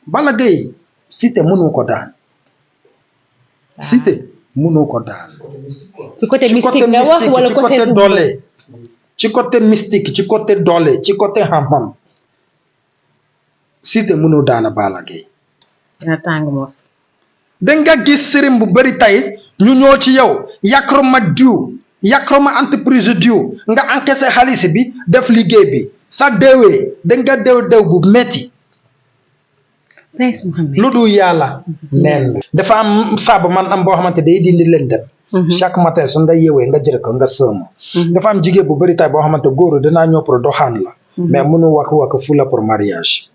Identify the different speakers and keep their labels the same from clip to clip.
Speaker 1: Balla Gaye Siteu mënu ko daan. Siteu mënu ko daan.
Speaker 2: ci côté mystique nga wax wala
Speaker 1: ci côté doole. ci côté mystique ci côté doole ci côté xam-xam Siteu mënu daana Balla Gaye.
Speaker 2: dina tàng mos.
Speaker 1: da nga gis sëriñ bu bëri tey ñu ñoo ci yow yakroma diw yakroma entreprise diw nga encaissé xaalis bi def liggéey bi sa déwee da nga déw bu metti
Speaker 2: Prince Mouhamed
Speaker 1: lu du yàlla neen dafa am saabu man am boo xamante day dindi leen dem chaque matin su nga yewee nga jël ko nga sëma dafa am jigéen bu bëri tay boo xamante góor dinaa ñëw pour doxaan la mais mënu wax fula pour mariage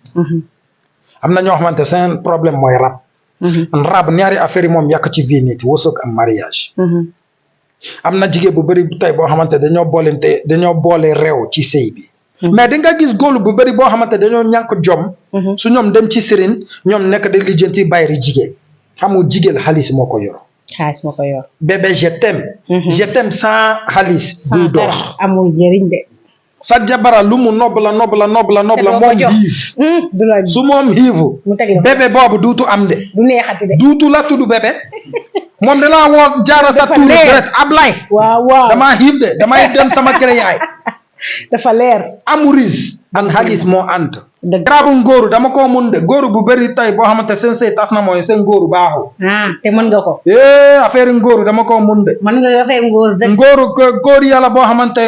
Speaker 1: am na ñoo xamante seen problème mooy rab rab ñaari affaire yi moom yàq ci vie nit wërsëg am mariage am na jigéen bu bëri tay boo xamante dañoo boole réew ci sëy bi mais da nga gis góor bu bëri boo xamante dañoo ñàkk jom su ñoom dem ci sëriñ ñoom nekk di lijjanti bayri jigéen xamul jigéen xaalis moo ko yor bébé je t'aime sans xaalis du dox
Speaker 2: amul njëriñ de
Speaker 1: sa jabara lu mu nob la moom xiif su moom xiifu bébé boobu duutu am de
Speaker 2: du neexati de
Speaker 1: duutu la tudd bébé moom danaa woo jaara sa tuuru deret Ablaye
Speaker 2: waaw
Speaker 1: damaa xiif de damay dem sama kër yaay
Speaker 2: dafa leer
Speaker 1: amuris an xaalis moo ànd garaabu ngóoru dama ko mun de góoru bu bëri tay boo xamante seen sëy tas na mooy seen ngóoru baaxul
Speaker 2: te mën nga ko
Speaker 1: affaire ngóoru dama ko mun de
Speaker 2: mën nga affaire
Speaker 1: ngóoru góor yàlla boo xamante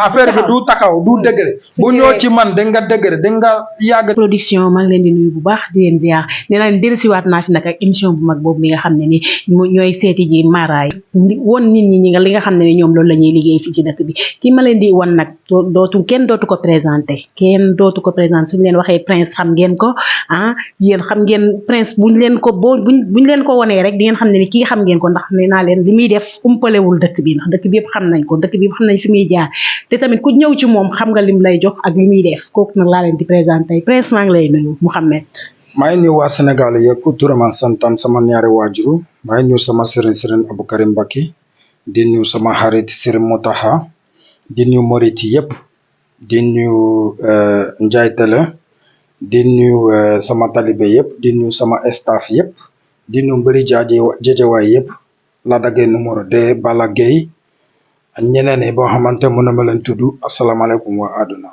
Speaker 1: affaire bi du takaw du dëgëre bu ñëw ci man da nga dëgëre da nga yàgg
Speaker 2: production maa ngi leen di nuyu bu baax di leen ziar nee naa leen dellusiwaat naa fi nag ak émission bu mag boobu mi nga xam ne ni ñooy seeti ji maraay won nit ñi li nga xam ne ni ñoom loolu la ñuy liggéey fii ci dëkk bi ki ma leen di wan nag kenn dootu ko présenté suñu leen waxee Prince xam ngeen ko yéen xam ngeen Prince buñ leen ko wonee rek di ngeen xam ne ni kii xam ngeen ko ndax nee naa leen li muy def umpalewul dëkk bi ndax dëkk bi yëpp xam nañ ko dëkk bi yëpp xam nañ fi muy jaar te tamit ku ñëw ci moom xam nga lim lay jox ak li muy def kooku nag laa leen di présenté Prince maa ngi lay nuyu Mouhamed.
Speaker 1: maa ngi nuyu waa Sénégal yëpp turam ak santam sama ñaari waajuru maa ngi nuyu sama sëriñ Abou Karim Mbacké di nuyu sama xarit Serigne Moutaha di nuyu Moriti yëpp di nuyu Ndiaye Télé di nuyu sama talibé yëpp di nuyu sama staff yëpp di nuyu mbëri Géejawaay yëpp la daggee numéro 2 Balla Gaye ak ñeneen yi boo xamante mën na ma leen tudd asalaamaaleykum waa àdduna.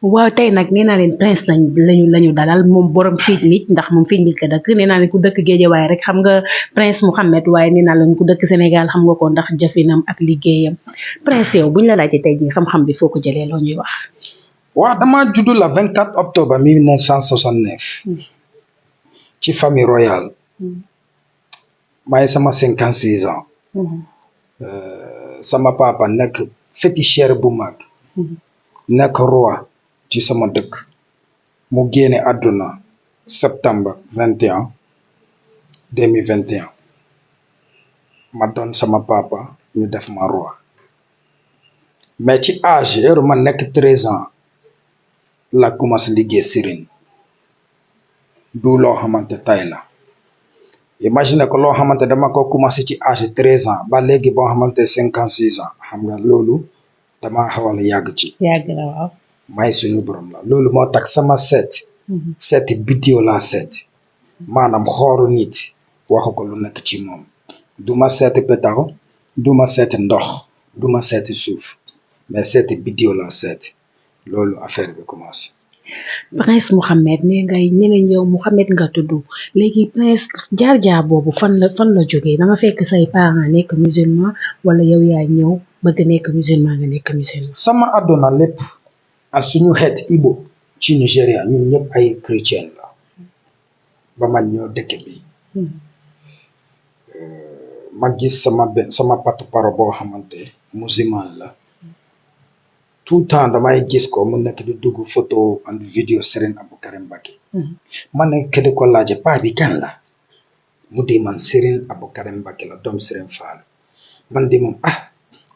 Speaker 2: waaw tey nag nee naa leen Prince lañu dalal moom borom fiit mit ndax moom fiit mit la dëkk nee naa leen ku dëkk Géejawaay rek xam nga Prince Mouhamed waaye nee naa leen ku dëkk Sénégal xam nga ko ndax jëfinam ak liggéeyam Prince yow buñ la laajee tey jii xam-xam bi foo ko jëlee loo ñuy wax.
Speaker 1: waaw dama judd la 24 octobre 1969 ci famille royale maay sama 56 ans sama papa nekk féticheur bu mag nekk roi ci sama dëkk mu génne àdduna septembre 21 2021 ma doon sama papa ñu def ma roi mais ci âge heure ma nekk 13 ans la commencé liggéey sëriñ du loo xamante tay la imagine ko loo xamante dama ko commencé ci âge 13 ans ba léegi boo xamante 56 ans xam nga loolu dama xawal yàgg ci
Speaker 2: na waaw
Speaker 1: may suñu borom la loolu moo tax sama seet bidéo la seet maanaam xooru nit waxu ko lu nekk ci moom duma seet pétaw duma seet ndox duma seet suuf mais seet bidéo la seet loolu affaire bi commencé.
Speaker 2: Prince Mouhamed nee yow Mouhamed nga tudd léegi Prince jaar boobu fan la jógee da nga fekk say parents nekk musulman wala yow yaa ñëw bëgg nekk musulman nga nekk musulman.
Speaker 1: sama àdduna lépp ak suñu xeet Igbo ci Nigeria ñun ñëpp ay chrétien la ba man ñoo dëkk bi ma gis sama patu-paro boo xamante musulman la. tout le temps damay gis ko mu nekk di dugg photo and vidéo Serigne Abou Karim Mbacké man ne ke di ko laaje paa bi kan la mu di man Serigne Abou Karim Mbacké la doom Serigne Fall man di moom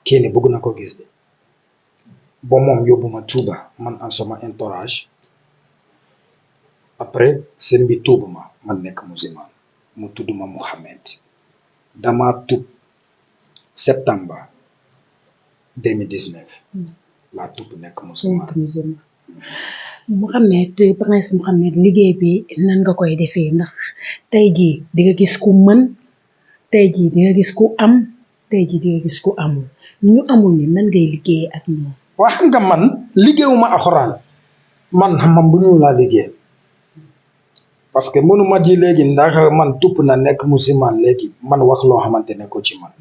Speaker 1: kii ne bëgg na ko gis de ba moom yóbbu ma Touba man en sama entourage après sëñ bi tuubu ma man nekk musulman mu tudd ma Mouhamed dama tub septembre 2019 laa tudd nekk musulman
Speaker 2: Mouhamed Prince Mouhamed liggéey bi nan nga koy defee ndax tey jii di nga gis ku mën tey jii di nga gis ku am tey jii di nga gis ku amul ñu amul ni nan ngay liggéey ak ñoom.
Speaker 1: waa xam nga man liggéeyuma alxuraan man xam bu ñu laa liggéey parce que mënuma di léegi ndax man tupp na nekk musulman léegi man wax loo xamante ne ko ci man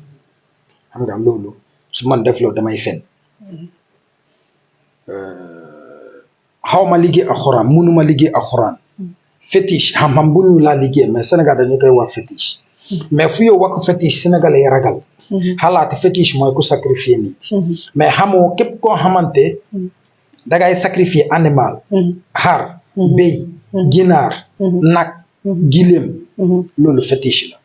Speaker 1: xam nga loolu su man def loo damay fen xawma liggéey alxuraan mënuma liggéey alxuraan fétiche xam bu ñu laa liggéey mais Sénégal dañu koy wax fétiche mais fu yow wax fétiche sénégalais yi ragal xalaati fétiche mooy ku sacrifier nit mais xamoo képp koo xamante dangay sacrifier animal xar béy ginaar nag giléem loolu fétiche la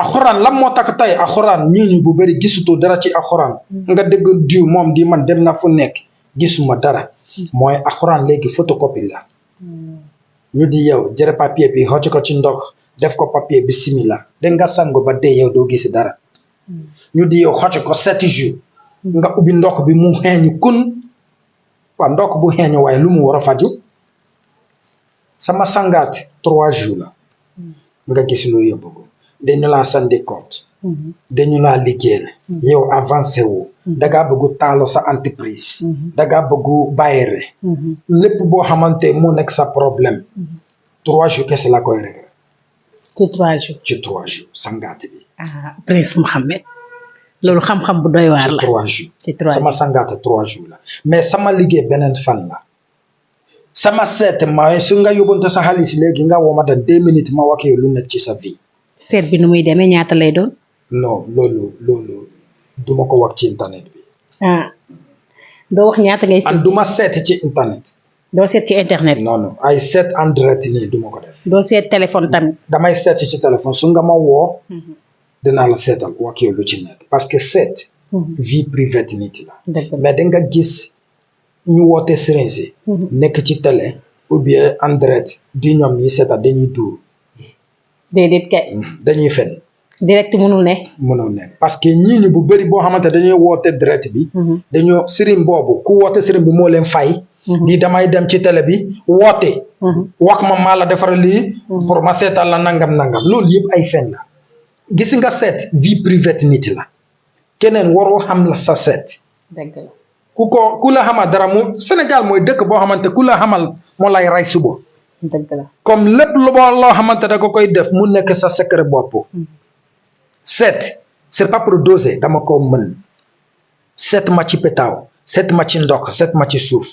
Speaker 1: alxuraan lan moo tax tey alxuraan ñii bu bëri gisutoo dara ci alxuraan nga dégg diw moom di man dem na fu nekk gisuma dara mooy alxuraan léegi photocopie la ñu di yow jëre papier bi xocc ko ci ndox def ko papier bi simila da nga sangu ba dee yow doo gis dara ñu di yow xocc ko 7 jours nga ubbi ndox bi mu xeeñu kun waa ndox bu xeeñu waaye lu mu war a faju sama sangaat 3 jours la nga gis lu yóbbu ko dañu laa sandi compte dañu laa liggéeyal yow avancé wu dangaa bëggu taalo sa entreprise dangaa bëggu bayre lépp boo xamante moo nekk sa problème 3 jours kese la koy régler
Speaker 2: ci 3 jours
Speaker 1: ci 3 jours sangaat bi
Speaker 2: Prince Mouhamed loolu xam-xam bu doy waar la
Speaker 1: ci 3 jours
Speaker 2: ci 3
Speaker 1: sama sangaat 3 jours la mais sama liggéey beneen fan la sama seet mooy su nga yóbbante sa xaalis léegi nga woo ma da 2 minutes ma wax yow lu nekk ci sa vie
Speaker 2: seet bi nu muy demee ñaata lay doon
Speaker 1: non loolu duma ko wax ci internet bi
Speaker 2: doo wax ñaata ngay seet
Speaker 1: an duma seet ci internet
Speaker 2: doo seet ci internet
Speaker 1: non ay seet en direct nii duma ko def
Speaker 2: doo seet téléphone tamit
Speaker 1: damay seet ci téléphone su nga ma woo dinaa la seetal wax yow lu ci nekk parce que seet vie privée nit la mais da nga gis ñu woote sëriñ si nekk ci télé ou bien en direct di ñoom ñi seetal dañuy duur
Speaker 2: déedéet kay
Speaker 1: dañuy fen
Speaker 2: direct mënul ne
Speaker 1: parce que ñii ñu bu bëri boo xamante dañuy woote direct bi dañoo sëriñ boobu ku woote sëriñ bi moo leen fay di damay dem ci télé bi woote wax ma maa la defar lii pour ma seetal la nangam loolu yëpp ay fen la gis nga seet vie privée nit la keneen waroo xam la sa seet
Speaker 2: dëgg la
Speaker 1: ku la xamal dara mu Sénégal mooy dëkk boo xamante ku la xamal moo lay rey suba
Speaker 2: dëgg la
Speaker 1: comme lépp loo xamante da ko koy def mu nekk sa secret bopp seet c'est pas pour doser dama ko mën seet ma ci pétaaw seet ma ci ndox seet ma ci suuf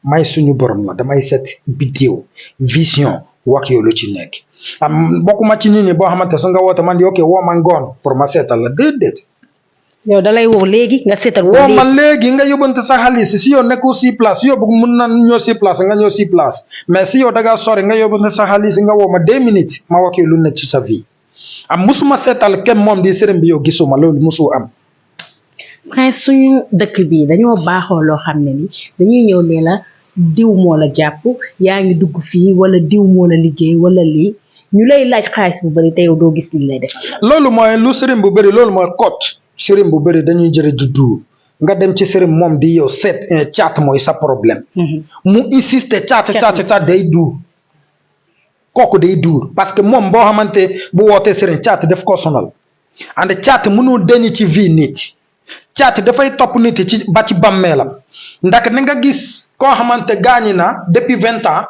Speaker 1: may suñu borom la damay seet bidéo vision wax yow lu ci nekk bokkuma ci nit ñi boo xamante su nga woote man di ok woo ma ngoon pour ma seetal la déedéet
Speaker 2: yow dalay woo léegi nga seetal
Speaker 1: woo ma léegi nga yóbbante sa xaalis si yow nekkul si place yow bëgg mun na ñëw si place nga ñëw si place mais si yow da ngaa sori nga yóbbante sa xaalis nga woo ma 2 minutes ma wax yow lu nekk ci sa vie musuma seetal kenn moom di sëriñ bi yow gisuma loolu musu am
Speaker 2: Prince suñu dëkk bi dañoo baaxoo loo xam ne ni dañuy ñëw ne la diw moo la jàpp yaa ngi dugg fii wala diw moo la liggéey wala lii ñu lay laaj xaalis bu bëri te yow doo gis li lay def
Speaker 1: loolu mooy lu sëriñ bu bëri loolu mooy coach sëriñ bu bëri dañuy jëre juddu nga dem ci sëriñ moom di yow seet caat mooy sa problème mu insiste caat day duur kooku day duur parce que moom boo xamante bu wootee sëriñ caat daf ko sonal and caat mënul deñ ci vie nit caat dafay topp nit ci ba ci bàmmeelam ndax ni nga gis koo xamante gaañi na depuis 20 ans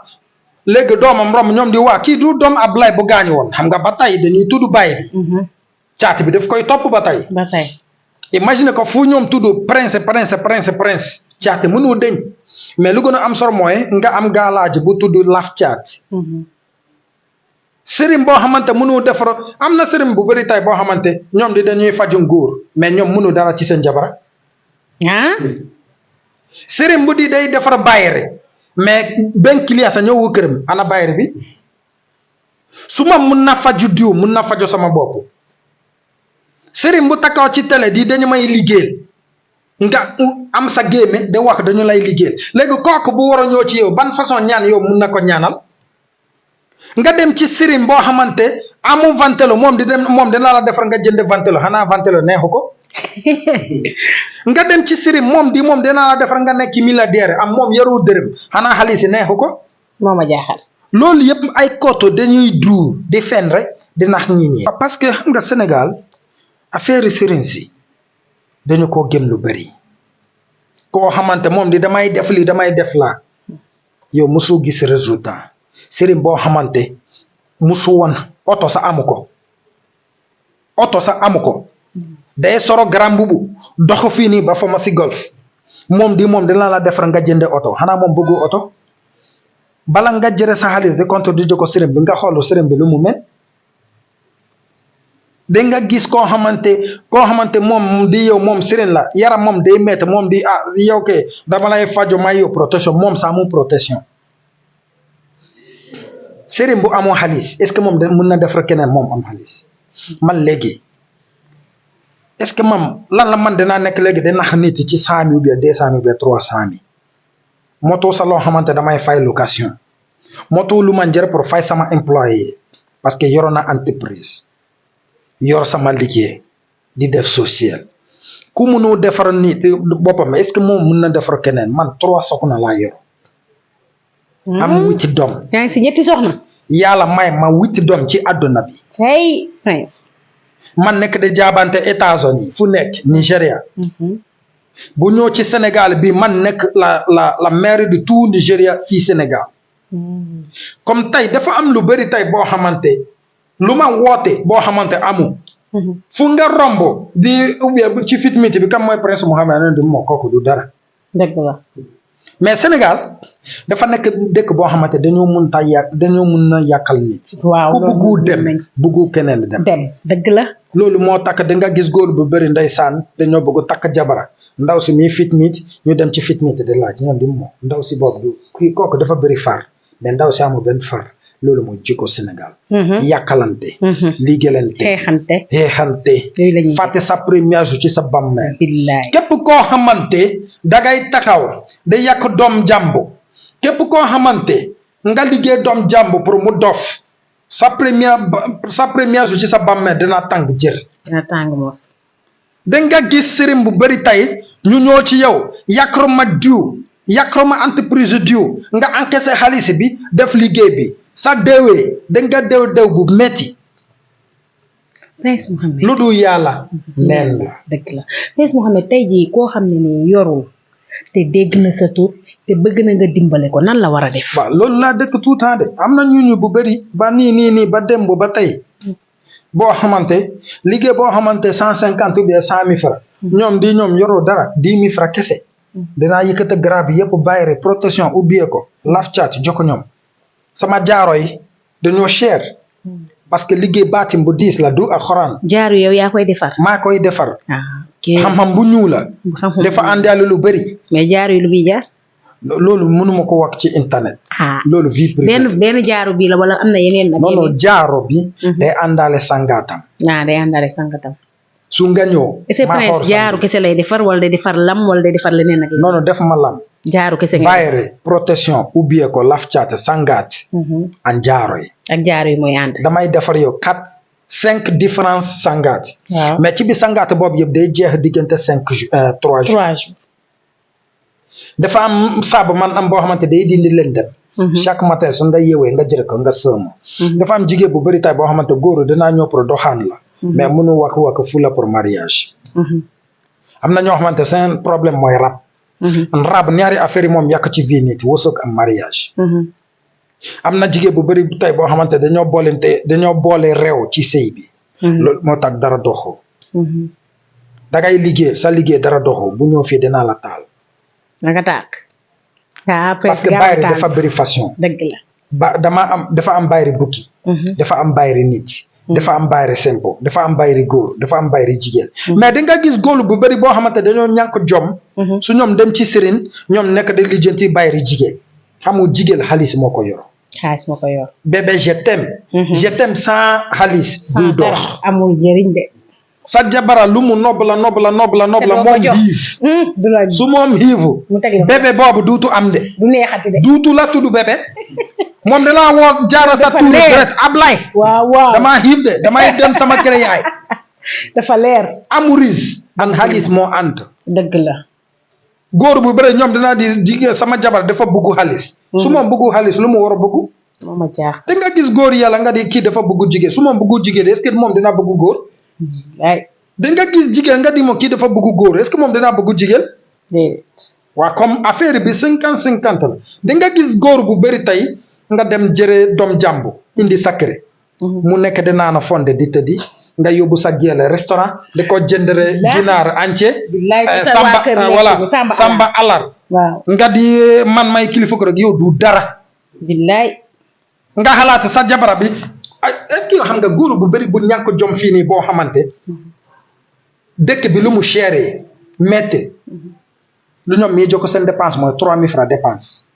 Speaker 1: léegi doomam rom ñoom di waa kii du doom Ablaye bu gaañu woon xam nga ba tey dañuy tudd baay bi caat bi daf koy topp ba tey imagine ko fu ñoom tudd prince caat mënul deñ mais lu gën a am solo mooy nga am gaalaaji bu tudd laf caat sëriñ boo xamante mënu defar am na sëriñ bu bëri tay boo xamante ñoom di dañuy faju góor mais ñoom mënu dara ci seen jabara sëriñ bu di day defar bayre mais benn client sa ñëw këram ana bayre bi su ma mun na faju diw mun na faju sama bopp sëriñ bu takkaw ci télé di dañu may liggéeyal nga am sa géeme de wax dañu lay liggéeyal léegi kooku bu war a ñëw ci yow ban façon ñaan yow mun na ko ñaanal nga dem ci sëriñ boo xamante amu ventelo moom dina la defar nga jënd ventelo xanaa ventelo neexu ko nga dem ci sëriñ moom dinaa la defar nga nekk milliardaire am moom yaroo dërëm xanaa xaalis yi neexu ko.
Speaker 2: moo ma jaaxal.
Speaker 1: loolu yëpp ay koto dañuy duur di fen rek di nax nit ñi. parce que xam nga Sénégal affaire sëriñ si dañu ko gëm lu bari koo xamante moom di damay def lii damay def laa yow mosoo gis résultat sëriñ boo xamante musu woon oto sa amu ko day soro garam bubu dox fii nii ba fa ma si golf moom dina la defar nga jënde oto xanaa moom bëggu oto bala nga jëre sa xaalis di compte di joko sëriñ bi nga xoolu sëriñ bi lu mu mel da nga gis koo xamante moom di yow moom sëriñ la yaram moom day métti moom di yow ke dama lay fajo may yow protection moom sa mu protection sëriñ bu amoo xaalis est-ce que moom mën na defar keneen moom am xaalis man léegi est-ce que man lan la man dinaa nekk léegi di nax nit ci 100 000 bi 200 000 bi 300 000 moto sa loo xamante damay fay location moto lu man jër pour fay sama employé parce que yoroon na entreprise yor sama liggéey di def social ku mënu defar nit boppam est-ce que moom mën na defar keneen man 3 soxna laa yor. am 8 doom.
Speaker 2: yaa ngi si ñetti soxna.
Speaker 1: yàlla may ma 8 doom ci àdduna bi.
Speaker 2: hey Prince.
Speaker 1: man nekk de jaabante États-Unis fu nekk Nigéria. bu ñëw ci Sénégal bi man nekk la maire de tout Nigéria fii Sénégal. comme tey dafa am lu bari tey boo xamante lu ma woote boo xamante amu. fu nga romb di ubbi ci fitmiti bi kam mooy Prince Mohamed di moo kooku du dara.
Speaker 2: dëgg la.
Speaker 1: mais Sénégal dafa nekk dëkk boo xamante dañoo mun a yàqal nit.
Speaker 2: waaw
Speaker 1: ku bëggu dem bëggu keneen dem.
Speaker 2: dëgg la.
Speaker 1: loolu moo takk da nga gis góor bu bëri ndeysaan dañoo bëgg takk jabara ndaw si mi fitmit ñu dem ci fitmit di laaj ñoom di moo ndaw si boobu du kii kooku dafa bëri far mais ndaw si amul benn far loolu mooy jikko Sénégal. yàqalante. liggéeyante. xeexante. fàtte sa premier jour ci sa bàmmeel.
Speaker 2: billaay
Speaker 1: képp koo xamante dangay taxaw da yàq doom jàmbu képp koo xamante nga liggéey doom jàmbu pour mu dof sa première jour ci sa bàmmeel dina tàng jër.
Speaker 2: dina tàng mos.
Speaker 1: da nga gis sëriñ bu bëri tey ñu ñëw ci yow yàqroma diw yàqroma entreprise diw nga encaissé xaalis bi def liggéey bi sa déwee da nga déw bu metti.
Speaker 2: Prince Mohamed
Speaker 1: lu dul yàlla neen la.
Speaker 2: dëgg la Prince Mohamed tey jii koo xam ne ni yorul te dégg na sa tur te bëgg na nga dimbale ko nan la war a def.
Speaker 1: waaw loolu laa dëkk tout temps de am na ñu bu bëri ba nii ba démb ba tey boo xamante liggéey boo xamante 150 ou bien 100 000 francs ñoom yoroo dara 10 000 francs kese dinaa yëkkata garab yi yëpp bàyyi protection ubbie ko laf cat joko ñoom sama jaaro yi dañoo cher parce que liggéey baatim bu diis la du ak xoraan.
Speaker 2: jaaru yow yaa koy defar.
Speaker 1: maa koy defar. xam-xam bu ñuul la. dafa àndaale lu bëri.
Speaker 2: mais jaaru yi lu muy jaar.
Speaker 1: loolu mënuma ko wax ci internet. loolu vie privée.
Speaker 2: benn jaaru bi la wala am na yeneen.
Speaker 1: non jaaro bi. day àndaale sangaatam.
Speaker 2: day àndaale sangaatam.
Speaker 1: su nga ñëw.
Speaker 2: est-ce que Prince jaaru kese lay defar wala day defar lam wala day defar leneen ak.
Speaker 1: non def ma lam.
Speaker 2: jaaru kese nga
Speaker 1: bayre protection ubbie ko laf caate sangaat. an jaaro yi.
Speaker 2: ak jaaru yi mooy ànd.
Speaker 1: damay defar yow 5 différences sangaat.
Speaker 2: waaw
Speaker 1: mais ci bi sangaat boobu yëpp day jeex diggante 3 jours. dafa am saabu man am boo xamante day dindi leen dem. chaque matin su nga yeewee nga jël ko nga sëmm. dafa am jigéen bu bëri tay boo xamante góor dinaa ñëw pour doxaan la. mais mënu wax fu la pour mariage. am na ñoo xamante seen problème mooy rab. rab ñaari affaire yi moom yàq ci vie nit wërsëg am mariage. am na jigéen bu bëri tay boo xamante dañoo boole réew ci sëy bi. loolu moo tax dara doxoo. dangay liggéey sa liggéey dara doxoo bu ñëw fii dinaa la taal.
Speaker 2: nga taal.
Speaker 1: parce que bayri dafa bëri façon.
Speaker 2: dëgg la
Speaker 1: dafa am bayri bukki. dafa am bayri nit. dafa am bayri simple dafa am bayri góor dafa am bayri jigéen. mais da nga gis góor bu bëri boo xamante dañoo ñàkk jom. su ñoom dem ci sëriñ ñoom nekk di lijjanti bayri jigéen. xamul jigéen xaalis moo ko yor.
Speaker 2: xaalis moo ko yor.
Speaker 1: bébé je t'aime sans xaalis. du dox
Speaker 2: amul njëriñ de.
Speaker 1: sa jabara lu mu nobb la moom xiif. su moom xiifu. bébé boobu duutu am de.
Speaker 2: du neexati de.
Speaker 1: duutu la tudd bébé. moom danaa woo jaara sa tuuru deret Ablaye.
Speaker 2: waaw
Speaker 1: damaa xiif de damay dem sama kër yaay.
Speaker 2: dafa leer.
Speaker 1: amourise an xaalis moo ànd.
Speaker 2: dëgg la.
Speaker 1: góor bu bëre ñoom dinaa di jigéen sama jabar dafa bëgg xaalis. su moom bëggu xaalis lu mu war a bëgg.
Speaker 2: moo ma jaax.
Speaker 1: da nga gis góor yàlla nga di kii dafa bëgg jigéen su moom bëggu jigéen est-ce que moom dina bëgg góor.
Speaker 2: waay.
Speaker 1: da nga gis jigéen nga di moom kii dafa bëgg góor est-ce que moom dina bëgg jigéen.
Speaker 2: déedéet.
Speaker 1: waa comme affaire bi 50-50 la da nga gis góor bu bëri tey nga dem jëre doom jàmbu indi sacré. mu nekk di naan fonde di tëddi nga yóbbu sa géele restaurant di ko jëndere ginaar entier. samba alar.
Speaker 2: waaw
Speaker 1: nga di man may kilifa ko rek yow du dara.
Speaker 2: billaay.
Speaker 1: nga xalaat sa jabara bi est-ce que yoo xam nga góor bu bëri bu ñàkk jom fii nii boo xamante dëkk bi lu mu chéré métti lu ñoom mii jokko seen dépense mooy 3000 francs dépense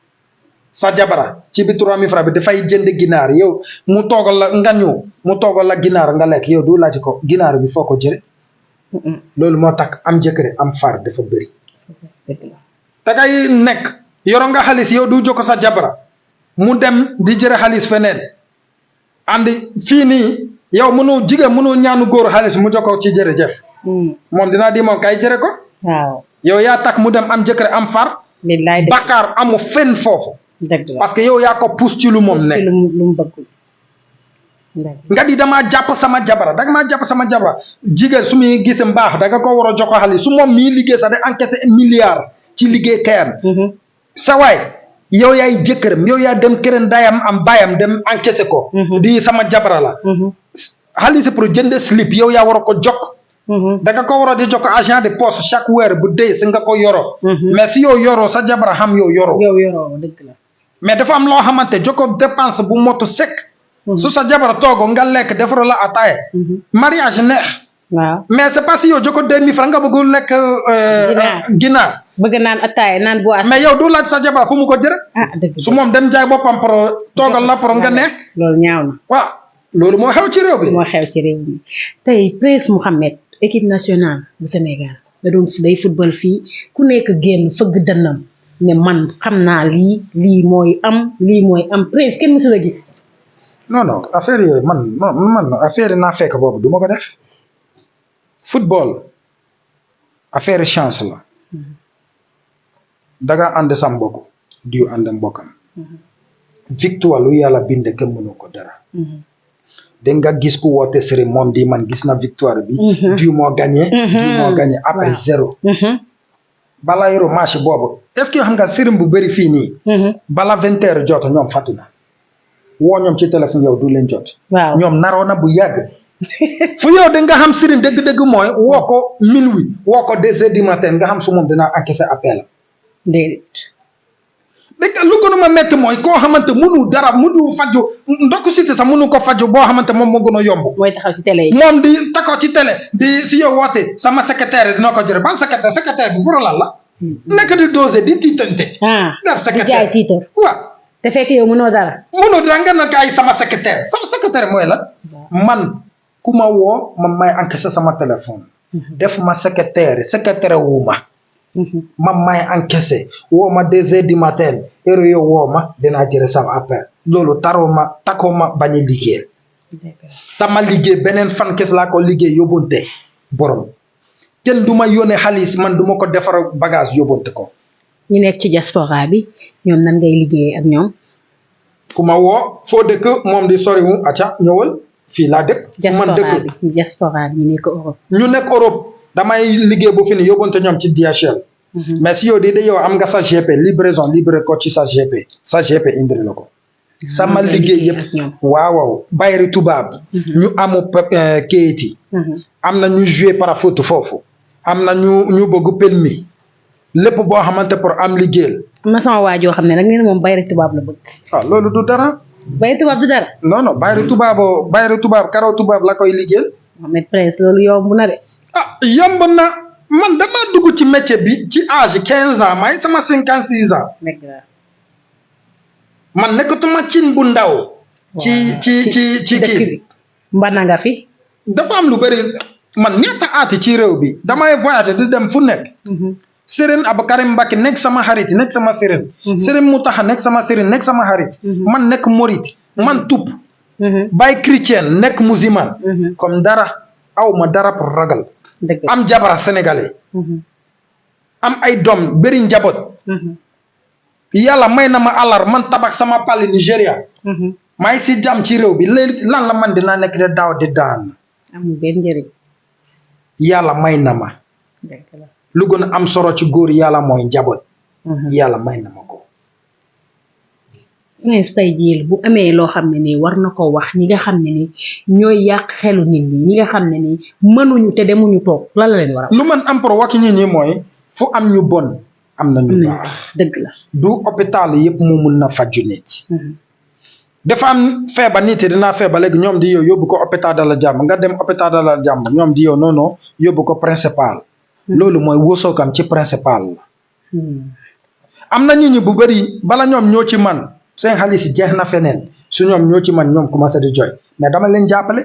Speaker 1: sa jabara ci bi 3000 francs bi dafay jënd ginaar yow mu toogal la nga ñëw mu toogal la ginaar nga lekk yow du laaj ko ginaar bi foo ko jëre loolu moo tax am jëkkëre am far dafa bëri te ngay nekk yoro nga xaalis yow du jokko sa jabara mu dem di jëre xaalis feneen andi fii nii yow mënoo jigéen mënoo ñaanu góor xaalis mu jokkoo ci jërëjëf moom dinaa di moom kay jëre ko
Speaker 2: waaw
Speaker 1: yow yaa tax mu dem am jëkkëre am far bakkaar amu fenn foofu parce que yow yaa ko pousse ci lu moom nekk
Speaker 2: lu mu bëggul
Speaker 1: nga di damaa jàpp sama jabara danga maa jàpp sama jabara jigéen su muy gis mbaax danga ko war a jox ko xaalis su moom mii liggéey sax de encaissé milliard ci liggéey kayam sa waay yow yaay jëkkëram yow yaa dem këram dayam am bayam dem encaissé ko di sama jabara la xaalis pour jënd slip yow yaa war a ko jokk danga ko war a di jokk agent de poste chaque weer bu dee si nga ko yoro mais si yow yoroo sa jabara xam yow yoroo
Speaker 2: dëgg la
Speaker 1: mais dafa am loo xamante jokko dépense bu motu sec su sa jabara toogo nga lekk defaro la ataaya mariage neex
Speaker 2: waaw
Speaker 1: mais c'est pas si yow jokko 2000 francs nga bëgg lekk ginaar
Speaker 2: bëgg naan ataaya naan boisson
Speaker 1: mais yow du laaj sa jabara fu mu ko jëre
Speaker 2: dëgg
Speaker 1: su moom dem jaay boppam pro toogal la pro nga neex
Speaker 2: loolu ñaaw na
Speaker 1: waaw loolu moo xew ci réew bi
Speaker 2: moo xew ci réew mi tey Prince Mouhamed équipe nationale bu Sénégal da doon day football fii ku nekk génn fëgg dënnam ne man xam naa lii mooy am Prince kenn mësul a gis
Speaker 1: non affaire yooyu man affaire yi naa fekk boobu du ma ko def football affaire chance la daga ànd sa mbokk diw ànd mbokkam victoire lu yàlla bind kenn mënu ko dara da nga gis ku woote sëri moom di man gis na victoire bi diw moo gagné après 0 bala yoro match boobu est-ce que xam nga sëriñ bu bëri fii nii bala 20 heures jot ñoom fàttu na woo ñoom ci téléphone yow du leen jot ñoom naroo na bu yàgg fu yow da nga xam sëriñ dëgg-dëgg mooy woo ko minuit woo ko 2 heures du matin nga xam su moom dinaa encaissé appel
Speaker 2: déedéet
Speaker 1: dégg nga lu gën a ma métti mooy koo xamante mënu dara mënu faju ndokk cité sax mënu ko faju boo xamante moom moo gën a yomb
Speaker 2: mooy taxaw ci télé yi
Speaker 1: moom di taxaw ci télé di si yow woote sama secrétaire dina ko jëre ban secrétaire bi pour lan la nekk di dosé di tiitante def secrétaire
Speaker 2: di jaay tiitar
Speaker 1: waaw
Speaker 2: te fekk yow mënoo dara
Speaker 1: nga ne ay sama secrétaire mooy la man ku ma woo man may encaissé sama téléphone def ma secrétaire wu ma may encaissé woo ma 2 heures du matin heure yow woo ma dinaa jëre sama appel loolu takoo ma bañ a liggéey sama liggéey beneen fan kes laa ko liggéey yóbbunte borom kenn du ma yónnee xaalis man du ma ko defar bagage yóbbunte ko
Speaker 2: ñu nekk ci diaspora bi ñoom nan ngay liggéey ak ñoom
Speaker 1: ku ma woo foo dëkk moom di soriwu acca ñëwal fii laa dëkk man dëkk
Speaker 2: diaspora bi
Speaker 1: ñu nekk Europe damay liggéey bu fi ni yóbbante ñoom ci DHL mais si yow di yow am nga sa GP livraison livré ko ci sa GP indil la ko sama liggéey yëpp waaw bayri tubaab ñu amu kayit yi am na ñu joué par foot foofu am na ñu bëgg permis lépp boo xamante pour am liggéeyal
Speaker 2: am na sama waajoo xam ne nag nee na moom bayri tubaab la bëgg
Speaker 1: loolu du dara
Speaker 2: bayri tubaab du dara
Speaker 1: non bayri tubaab karaw tubaab la koy liggéeyal
Speaker 2: Mohamed Prince loolu yomb na de
Speaker 1: yomb na man dama dugg ci métier bi ci âge 15 ans may sama 56 ans man nekkatuma cin bu ndaw ci kii
Speaker 2: mbana nga fi
Speaker 1: dafa am lu bëri man ñaata aati ci réew bi damay voyagé di dem fu nekk Serigne Abakarim Mbacké nekk sama xarit nekk sama Serigne Serigne Moutaha nekk sama Serigne nekk sama xarit man nekk Mouride man tup bay chrétien nekk musulman comme dara aw ma dara pour ragal
Speaker 2: dëgg
Speaker 1: am jabara sénégalais am ay doom bëri njaboot yàlla may na ma alar man tabax sama pali Nigéria maa ngi si jàmm ci réew bi léegi lan la man dinaa nekk de daaw di daan
Speaker 2: amul benn njëriñ
Speaker 1: yàlla may na ma
Speaker 2: dëgg la
Speaker 1: lu gën a am solo ci góor yàlla mooy njaboot yàlla may na ma ko
Speaker 2: Prince tey jii bu amee loo xam ne nii war na ko wax ñi nga xam ne nii ñooy yàq xelu nit ñi nga xam ne nii mënuñu te demuñu toog lan la leen war a
Speaker 1: lu man am pour wax ñi nii mooy fu am ñu bon am na ñu baax
Speaker 2: dëgg la
Speaker 1: du hôpital yëpp mu mun na faju nit dafa am feebar nit dinaa feebar léegi ñoom di yow yóbbu ko hôpital Dalal Jàmm nga dem hôpital Dalal Jàmm ñoom di yow non yóbbu ko principal loolu mooy wóosookam ci principal la am na nit ñi bu bëri bala ñoom ñoo ci man seen xaalis jeex na feneen su ñoom ñoo ci man ñoom commencé di jooy mais dama leen jàppale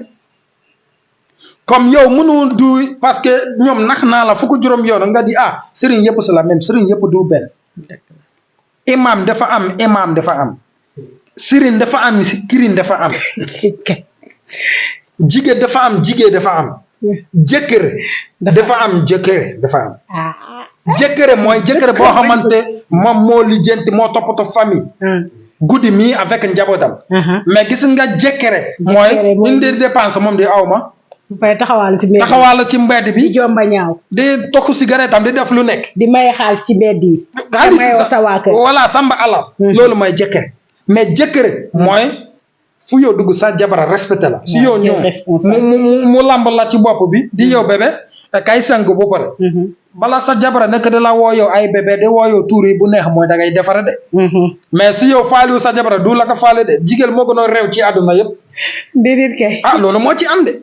Speaker 1: comme yow mënu du parce que ñoom nax naa la fukk juróom yoon nga di sëriñ yëpp c'est la même sëriñ yëpp du benn imam dafa am sëriñ dafa am kirin dafa am jigéen dafa am jëkkër dafa am jëkkër dafa am jëkkër mooy jëkkër boo xamante moom moo lijjanti moo toppatoo famille guddi mi avec njabootam mais gis nga jëkkër mooy indi dépense moom di aw ma
Speaker 2: fay taxawaal
Speaker 1: ci mbedd bi
Speaker 2: di jomba ñaaw
Speaker 1: di tokku cigarette am di def lu nekk
Speaker 2: di maye xaalis ci mbedd yi
Speaker 1: xaalis sa waa kër voilà samba alal loolu mooy jëkkër mais jëkkër mooy fu yow dugg sa jabara respecté la su yow ñëw mu lamb la ci bopp bi di yow bébé kay sang bu pare bala sa jabara nekk de la woo yow ay bébé de woo yow tuur yi bu neex mooy da ngay defare de mais si yow faaliwu sa jabara du la ko faale de jigéen moo gën a réew ci àdduna yëpp
Speaker 2: déedéet kay
Speaker 1: loolu moo ci am de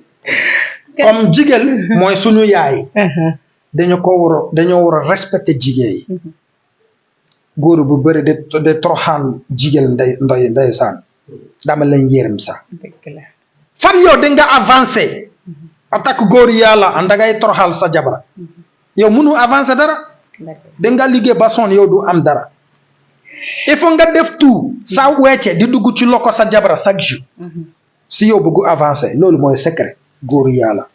Speaker 1: comme jigéen mooy suñu yaay dañoo war a respecté jigéen yi góor bu bëri de toroxaan jigéen ndeysaan dama leen yërëm sax fan yow da nga avancé attaque góor yàlla da ngay toroxal sa jabara yow mënu avancé dara da nga liggéey ba son yow du am dara il faut nga def tout sa wecce di dugg ci loko sa jabara chaque jour si yow bëgg avancé loolu mooy secret góor yàlla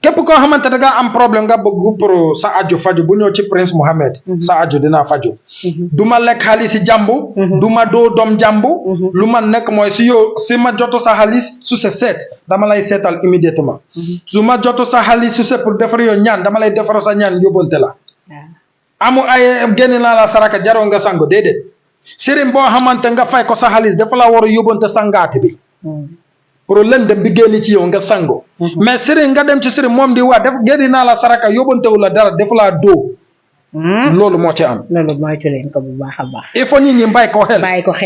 Speaker 1: képp koo xamante da nga am problème nga bëgg pour sa aju faju bu ñëw ci Prince Mohammed sa aju dina faju du ma lekk xaalis si jàmbu du ma doo doom jàmbu lu ma nekk mooy si yow si ma jotu sa xaalis su se seet dama lay seetal immédiatement su ma jotu sa xaalis su se pour defar yow ñaan dama lay defar sa ñaan yóbbante la amu ay génn naa la saraka jaroo nga sango déedéet sëriñ boo xamante nga fay ko sa xaalis dafa la war a yóbbante sangaati bi pour lëndëm bi génn ci yow nga sango mais sëriñ nga dem ci sëriñ moom di waa def génn naa la saraka yóbbantewu la dara def laa doo loolu moo ci am
Speaker 2: loolu moytu leen ko bu baax a baax
Speaker 1: il faut nit ñi bàyyi ko xel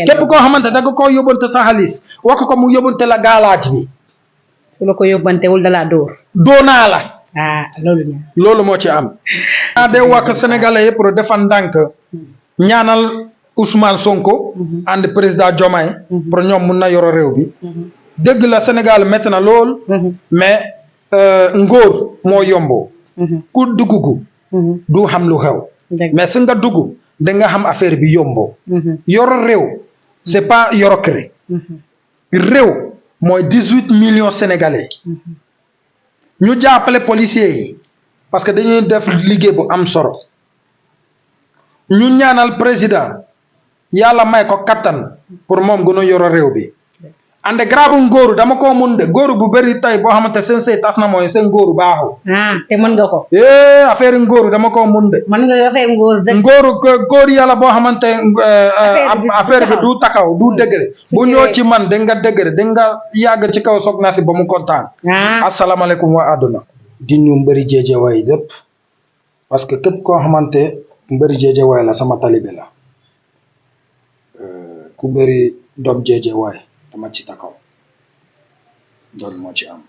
Speaker 1: képp koo xamante da nga koo yóbbante sa xaalis wax ko mu yóbbante la gaalaaj bi
Speaker 2: su la ko yóbbantewul da laa dóor
Speaker 1: naa la
Speaker 2: loolu
Speaker 1: moo ci am de wax sénégalais yëpp pour defal ndànk ñaanal Ousmane Sonko ànd président Diomaye pour ñoom mun na yoro réew bi dëgg la Sénégal métti na lool mais ngóor moo yomboo ku dugg du xam lu xew mais si nga dugg da nga xam affaire bi yomboo yoro réew c'est pas yoro kër réew mooy 18 millions sénégalais ñu jàppale policiers yi parce que dañuy def liggéey bu am solo ñu ñaanal président yàlla may ko kattan pour moom gën a yoro réew bi ande grabu ngóoru dama ko mun de góoru bu bëri tay boo xamante seen sëy tas na mooy seen ngóoru baaxul
Speaker 2: te mën nga ko
Speaker 1: affaire ngóoru dama ko mun de
Speaker 2: mën nga affaire
Speaker 1: ngóoru góor yàlla boo xamante affaire bi du takaw du dëgëre bu ñëw ci man da nga dëgëre da nga yàgg ci kaw soog naa si ba mu kontaan asalaamaaleykum waa àdduna di ñu mbëri jeeje waay lépp parce que képp koo xamante mbëri jeeje waay la sama talibe la ku bëri doom jeeje waay dama ci takaw loolu moo ci am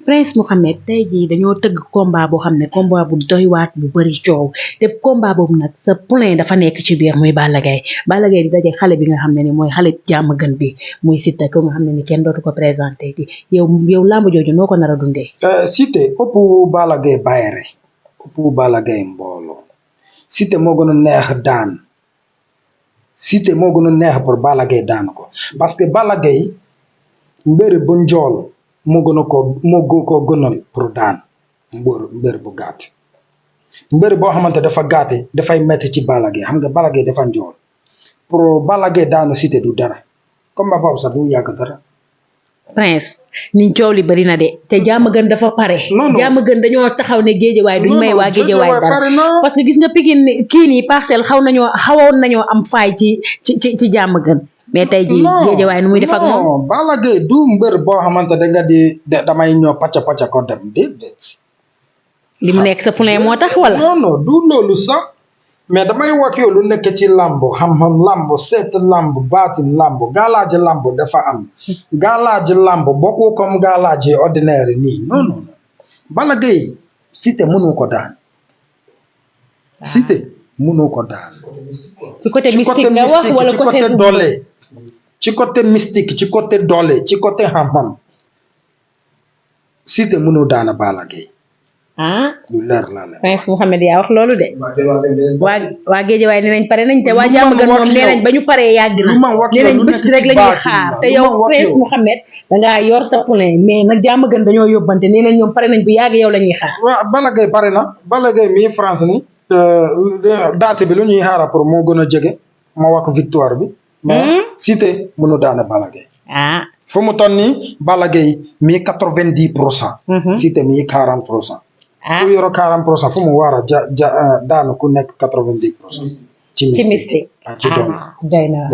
Speaker 2: Prince Mohammed tey jii dañoo tëgg combat boo xam ne combat bu doy waat bu bëri coow te combat boobu nag sa poulain dafa nekk ci biir muy Balla Gaye di daje xale bi nga xam ne ni mooy xale jàmm gën bi muy Siteu ko nga xam ne ni kenn dootu ko présenté di yow làmb jooju noo ko nar a dundee
Speaker 1: Siteu ëpp Balla Gaye bayre ëpp Balla Gaye mbooloo Siteu moo gën a neex daan Siteu moo gën a neex pour Balla Gaye daan ko parce que Balla Gaye mbëri bu njool moo ko gënal pour daan mbër bu gàtt mbër boo xamante dafa gàtte dafay metti ci Balla Gaye xam nga Balla Gaye dafa njool pour Balla Gaye daanu Siteu du dara combat boobu sax du yàgg dara.
Speaker 2: Prince niñ coow li bari na de te jàmm gën dafa pare. jàmm gën dañoo taxaw ne géejewaay duñ may waa géejewaay dara parce que gis nga Pikine kii nii Parcelles xawoon nañoo am faay ci jàmm gën mais tey jii géejewaay nu muy def ak moom.
Speaker 1: non Balla Gaye du mbër boo xamante da nga di damay ñëw pacca ko dem déedéet.
Speaker 2: li mu nekk sa poulain moo tax wala.
Speaker 1: non du loolu sax mais damay wax yow lu nekk ci làmb xam-xam làmb seet làmb baatin làmb gaalaaji làmb dafa am gaalaaji làmb bokku comme gaalaaji ordinaire nii non Balla Gaye Siteu mënu ko daan. Siteu mënu ko daan.
Speaker 2: ci côté mystique nga wax wala
Speaker 1: ci côté doole. ci côté mystique ci côté doole ci côté xam-xam Siteu mënu daan Balla Gaye. lu leer la la.
Speaker 2: Prince Mouhamed yaa wax loolu de. waa géejewaay nee nañ pare nañ te waa jàmm gën moom nee nañ ba ñu paree yàgg na. nee nañ bés rek la ñuy xaar te yow Prince Mouhamed dangaa yor sa poulain mais nag jàmm gën dañoo yóbbante nee nañ ñoom pare nañ bu yàgg yow la ñuy xaar.
Speaker 1: waaw Balla Gaye pare na Balla Gaye mii France ni date bi lu ñuy xaara pour moo gën a jege ma wax victoire bi. mais Siteu mënu daane Balla Gaye. fu mu toll nii Balla Gaye mii 90%. Siteu mii 40%. ku yoro 40% fu mu war a daanu ku nekk 90%. ci mystique ci doole.